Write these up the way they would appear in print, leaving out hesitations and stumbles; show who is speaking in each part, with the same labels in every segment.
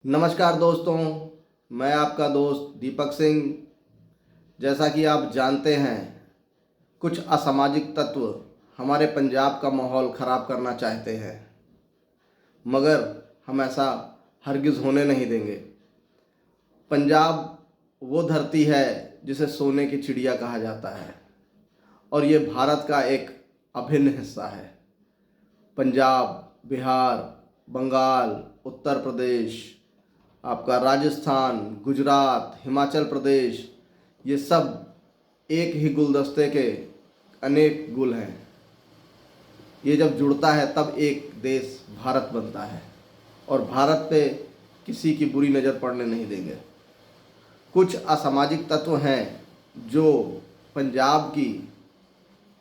Speaker 1: नमस्कार दोस्तों, मैं आपका दोस्त दीपक सिंह। जैसा कि आप जानते हैं, कुछ असामाजिक तत्व हमारे पंजाब का माहौल ख़राब करना चाहते हैं, मगर हम ऐसा हरगिज़ होने नहीं देंगे। पंजाब वो धरती है जिसे सोने की चिड़िया कहा जाता है और ये भारत का एक अभिन्न हिस्सा है। पंजाब, बिहार, बंगाल, उत्तर प्रदेश, आपका राजस्थान, गुजरात, हिमाचल प्रदेश, ये सब एक ही गुलदस्ते के अनेक गुल हैं। ये जब जुड़ता है तब एक देश भारत बनता है और भारत पे किसी की बुरी नज़र पड़ने नहीं देंगे। कुछ असामाजिक तत्व हैं जो पंजाब की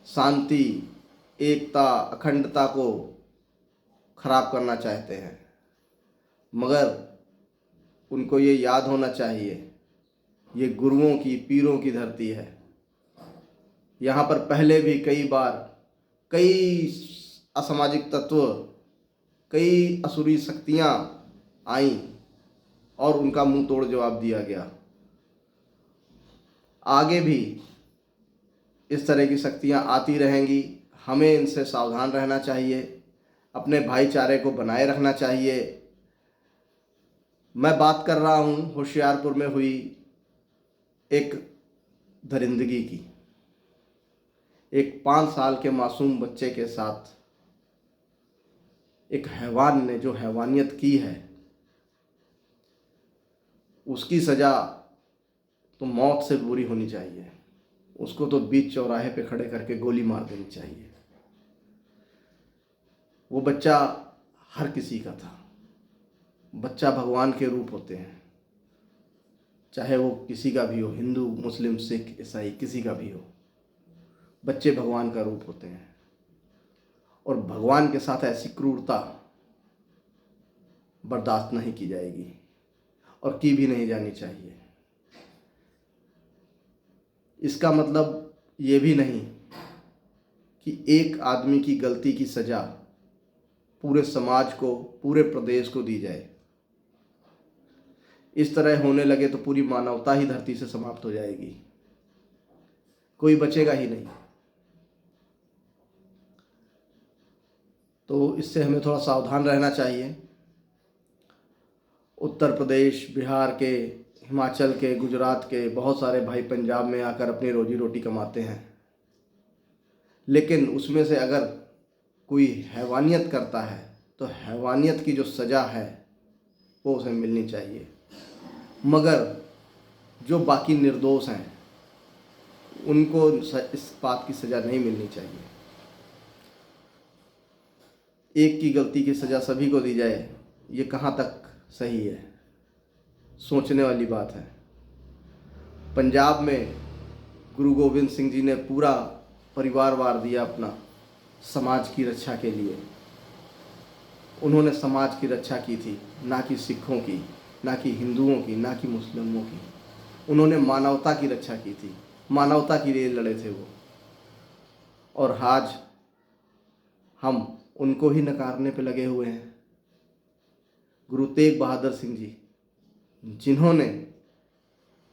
Speaker 1: शांति, एकता, अखंडता को खराब करना चाहते हैं, मगर उनको ये याद होना चाहिए, ये गुरुओं की, पीरों की धरती है। यहाँ पर पहले भी कई बार कई असामाजिक तत्व, कई असुरी शक्तियाँ आईं और उनका मुंह तोड़ जवाब दिया गया। आगे भी इस तरह की शक्तियाँ आती रहेंगी। हमें इनसे सावधान रहना चाहिए, अपने भाईचारे को बनाए रखना चाहिए। मैं बात कर रहा हूँ होशियारपुर में हुई एक दरिंदगी की। एक 5 साल के मासूम बच्चे के साथ एक हैवान ने जो हैवानियत की है, उसकी सज़ा तो मौत से बुरी होनी चाहिए। उसको तो बीच चौराहे पे खड़े करके गोली मार देनी चाहिए। वो बच्चा हर किसी का था। बच्चा भगवान के रूप होते हैं, चाहे वो किसी का भी हो, हिंदू, मुस्लिम, सिख, ईसाई, किसी का भी हो। बच्चे भगवान का रूप होते हैं और भगवान के साथ ऐसी क्रूरता बर्दाश्त नहीं की जाएगी और की भी नहीं जानी चाहिए। इसका मतलब ये भी नहीं कि एक आदमी की गलती की सज़ा पूरे समाज को, पूरे प्रदेश को दी जाए। इस तरह होने लगे तो पूरी मानवता ही धरती से समाप्त हो जाएगी, कोई बचेगा ही नहीं। तो इससे हमें थोड़ा सावधान रहना चाहिए। उत्तर प्रदेश, बिहार के, हिमाचल के, गुजरात के बहुत सारे भाई पंजाब में आकर अपनी रोजी रोटी कमाते हैं, लेकिन उसमें से अगर कोई हैवानियत करता है तो हैवानियत की जो सज़ा है वो उसे मिलनी चाहिए। मगर जो बाकी निर्दोष हैं उनको इस बात की सज़ा नहीं मिलनी चाहिए। एक की गलती की सज़ा सभी को दी जाए, ये कहाँ तक सही है? सोचने वाली बात है। पंजाब में गुरु गोविंद सिंह जी ने पूरा परिवार वार दिया अपना समाज की रक्षा के लिए। उन्होंने समाज की रक्षा की थी, ना कि सिखों की, ना कि हिंदुओं की, ना कि मुस्लिमों की। उन्होंने मानवता की रक्षा की थी, मानवता के लिए लड़े थे वो। और आज हम उनको ही नकारने पे लगे हुए हैं। गुरु तेग बहादुर सिंह जी, जिन्होंने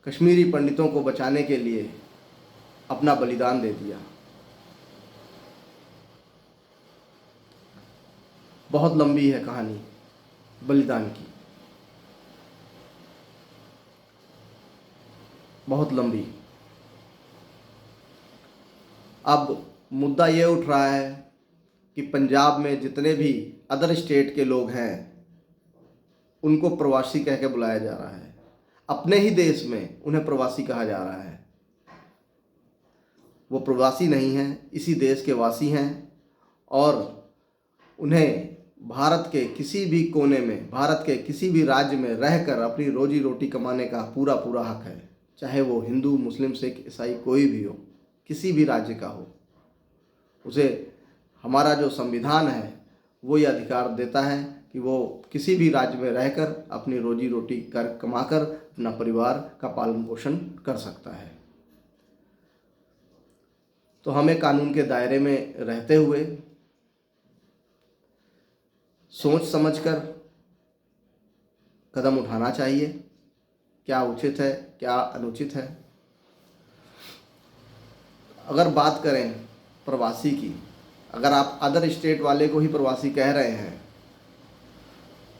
Speaker 1: कश्मीरी पंडितों को बचाने के लिए अपना बलिदान दे दिया। बहुत लंबी है कहानी बलिदान की, बहुत लंबी। अब मुद्दा ये उठ रहा है कि पंजाब में जितने भी अदर स्टेट के लोग हैं उनको प्रवासी कह के बुलाया जा रहा है। अपने ही देश में उन्हें प्रवासी कहा जा रहा है। वो प्रवासी नहीं हैं, इसी देश के वासी हैं और उन्हें भारत के किसी भी कोने में, भारत के किसी भी राज्य में रहकर अपनी रोजी रोटी कमाने का पूरा पूरा हक है। चाहे वो हिंदू, मुस्लिम, सिख, ईसाई कोई भी हो, किसी भी राज्य का हो, उसे हमारा जो संविधान है वो ये अधिकार देता है कि वो किसी भी राज्य में रहकर अपनी रोजी रोटी कमाकर अपना परिवार का पालन पोषण कर सकता है। तो हमें कानून के दायरे में रहते हुए सोच समझकर कदम उठाना चाहिए, क्या उचित है, क्या अनुचित है। अगर बात करें प्रवासी की, अगर आप अदर स्टेट वाले को ही प्रवासी कह रहे हैं,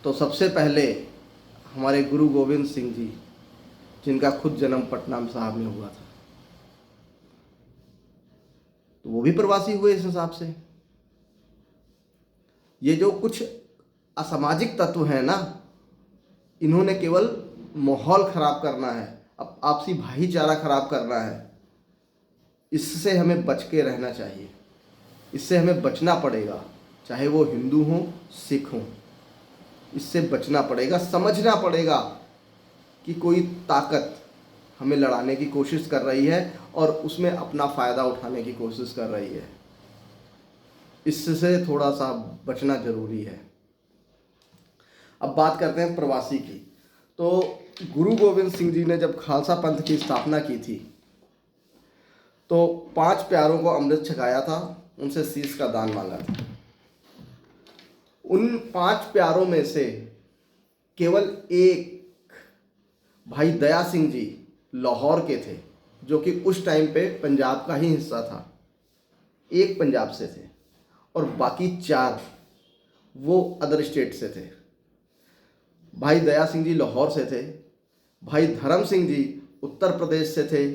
Speaker 1: तो सबसे पहले हमारे गुरु गोविंद सिंह जी, जिनका खुद जन्म पटना साहब में हुआ था, तो वो भी प्रवासी हुए इस हिसाब से। ये जो कुछ असामाजिक तत्व हैं ना, इन्होंने केवल माहौल खराब करना है, अब आपसी भाईचारा खराब करना है। इससे हमें बच के रहना चाहिए, इससे हमें बचना पड़ेगा, चाहे वो हिंदू हों सिख हों, इससे बचना पड़ेगा। समझना पड़ेगा कि कोई ताकत हमें लड़ाने की कोशिश कर रही है और उसमें अपना फ़ायदा उठाने की कोशिश कर रही है। इससे थोड़ा सा बचना ज़रूरी है। अब बात करते हैं प्रवासी की। तो गुरु गोविंद सिंह जी ने जब खालसा पंथ की स्थापना की थी, तो 5 प्यारों को अमृत छकाया था, उनसे शीश का दान मांगा था। उन 5 प्यारों में से केवल एक भाई दया सिंह जी लाहौर के थे, जो कि उस टाइम पे पंजाब का ही हिस्सा था, एक पंजाब से थे, और बाकी 4 वो अदर स्टेट से थे। भाई दया सिंह जी लाहौर से थे, भाई धर्म सिंह जी उत्तर प्रदेश से थे,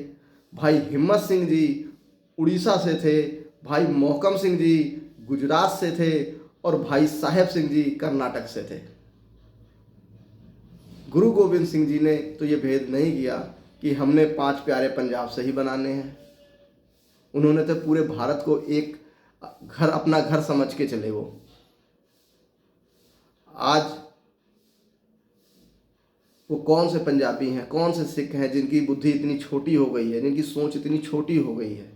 Speaker 1: भाई हिम्मत सिंह जी उड़ीसा से थे, भाई मोहकम सिंह जी गुजरात से थे, और भाई साहेब सिंह जी कर्नाटक से थे। गुरु गोविंद सिंह जी ने तो ये भेद नहीं किया कि हमने 5 प्यारे पंजाब से ही बनाने हैं। उन्होंने तो पूरे भारत को एक घर, अपना घर समझ के चले। वो आज वो कौन से पंजाबी हैं, कौन से सिख हैं जिनकी बुद्धि इतनी छोटी हो गई है, जिनकी सोच इतनी छोटी हो गई है।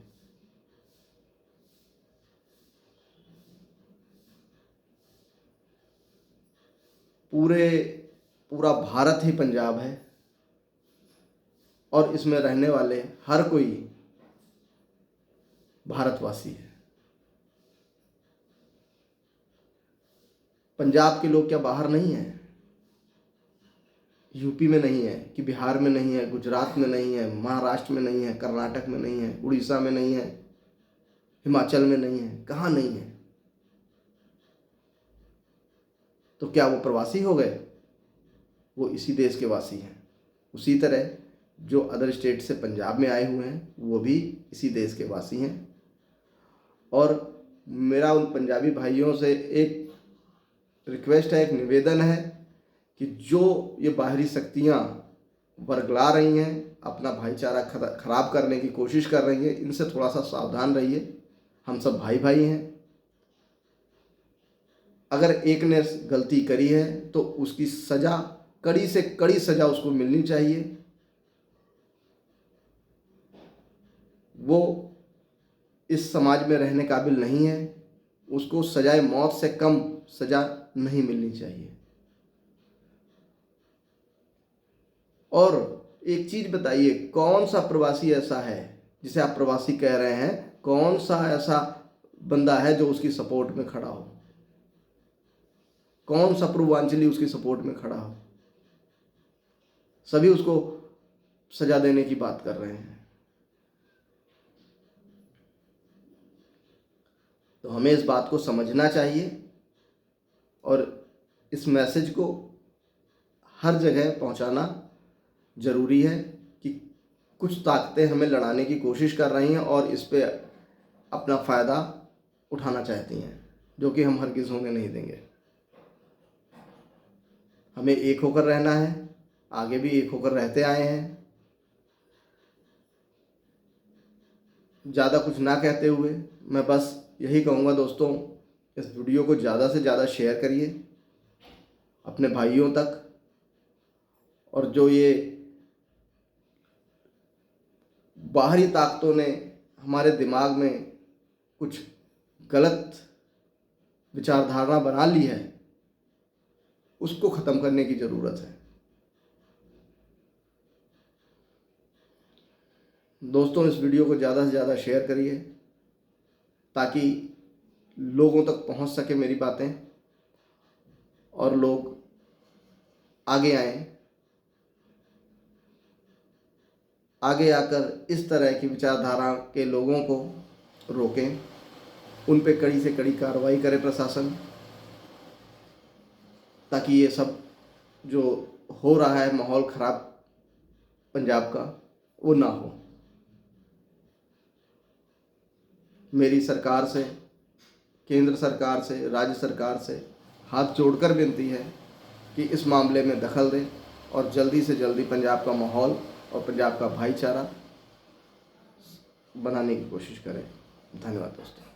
Speaker 1: पूरा भारत ही पंजाब है, और इसमें रहने वाले हर कोई भारतवासी है। पंजाब के लोग क्या बाहर नहीं हैं? यूपी में नहीं है कि बिहार में नहीं है, गुजरात में नहीं है, महाराष्ट्र में नहीं है, कर्नाटक में नहीं है, उड़ीसा में नहीं है, हिमाचल में नहीं है, कहाँ नहीं है? तो क्या वो प्रवासी हो गए? वो इसी देश के वासी हैं। उसी तरह जो अदर स्टेट से पंजाब में आए हुए हैं, वो भी इसी देश के वासी हैं। और मेरा उन पंजाबी भाइयों से एक रिक्वेस्ट है, एक निवेदन है कि जो ये बाहरी शक्तियाँ बरगला रही हैं, अपना भाईचारा खराब करने की कोशिश कर रही हैं, इनसे थोड़ा सा सावधान रहिए। हम सब भाई भाई हैं। अगर एक ने गलती करी है तो उसकी सज़ा, कड़ी से कड़ी सज़ा उसको मिलनी चाहिए। वो इस समाज में रहने काबिल नहीं है, उसको सजाए मौत से कम सज़ा नहीं मिलनी चाहिए। और एक चीज़ बताइए, कौन सा प्रवासी ऐसा है जिसे आप प्रवासी कह रहे हैं? कौन सा ऐसा बंदा है जो उसकी सपोर्ट में खड़ा हो? कौन सा पूर्वांचली उसकी सपोर्ट में खड़ा हो? सभी उसको सजा देने की बात कर रहे हैं। तो हमें इस बात को समझना चाहिए और इस मैसेज को हर जगह पहुंचाना ज़रूरी है कि कुछ ताकतें हमें लड़ाने की कोशिश कर रही हैं और इस पे अपना फ़ायदा उठाना चाहती हैं, जो कि हम हरगिज़ होने नहीं देंगे। हमें एक होकर रहना है, आगे भी एक होकर रहते आए हैं। ज़्यादा कुछ ना कहते हुए मैं बस यही कहूँगा दोस्तों, इस वीडियो को ज़्यादा से ज़्यादा शेयर करिए अपने भाइयों तक। और जो ये बाहरी ताकतों ने हमारे दिमाग में कुछ गलत विचारधारणा बना ली है, उसको ख़त्म करने की ज़रूरत है। दोस्तों, इस वीडियो को ज़्यादा से ज़्यादा शेयर करिए ताकि लोगों तक पहुंच सके मेरी बातें, और लोग आगे आएं, आगे आकर इस तरह की विचारधारा के लोगों को रोकें, उन पे कड़ी से कड़ी कार्रवाई करे प्रशासन, ताकि ये सब जो हो रहा है माहौल ख़राब पंजाब का, वो ना हो। मेरी सरकार से, केंद्र सरकार से, राज्य सरकार से हाथ जोड़कर विनती है कि इस मामले में दखल दें और जल्दी से जल्दी पंजाब का माहौल और पंजाब का भाईचारा बनाने की कोशिश करें। धन्यवाद दोस्तों।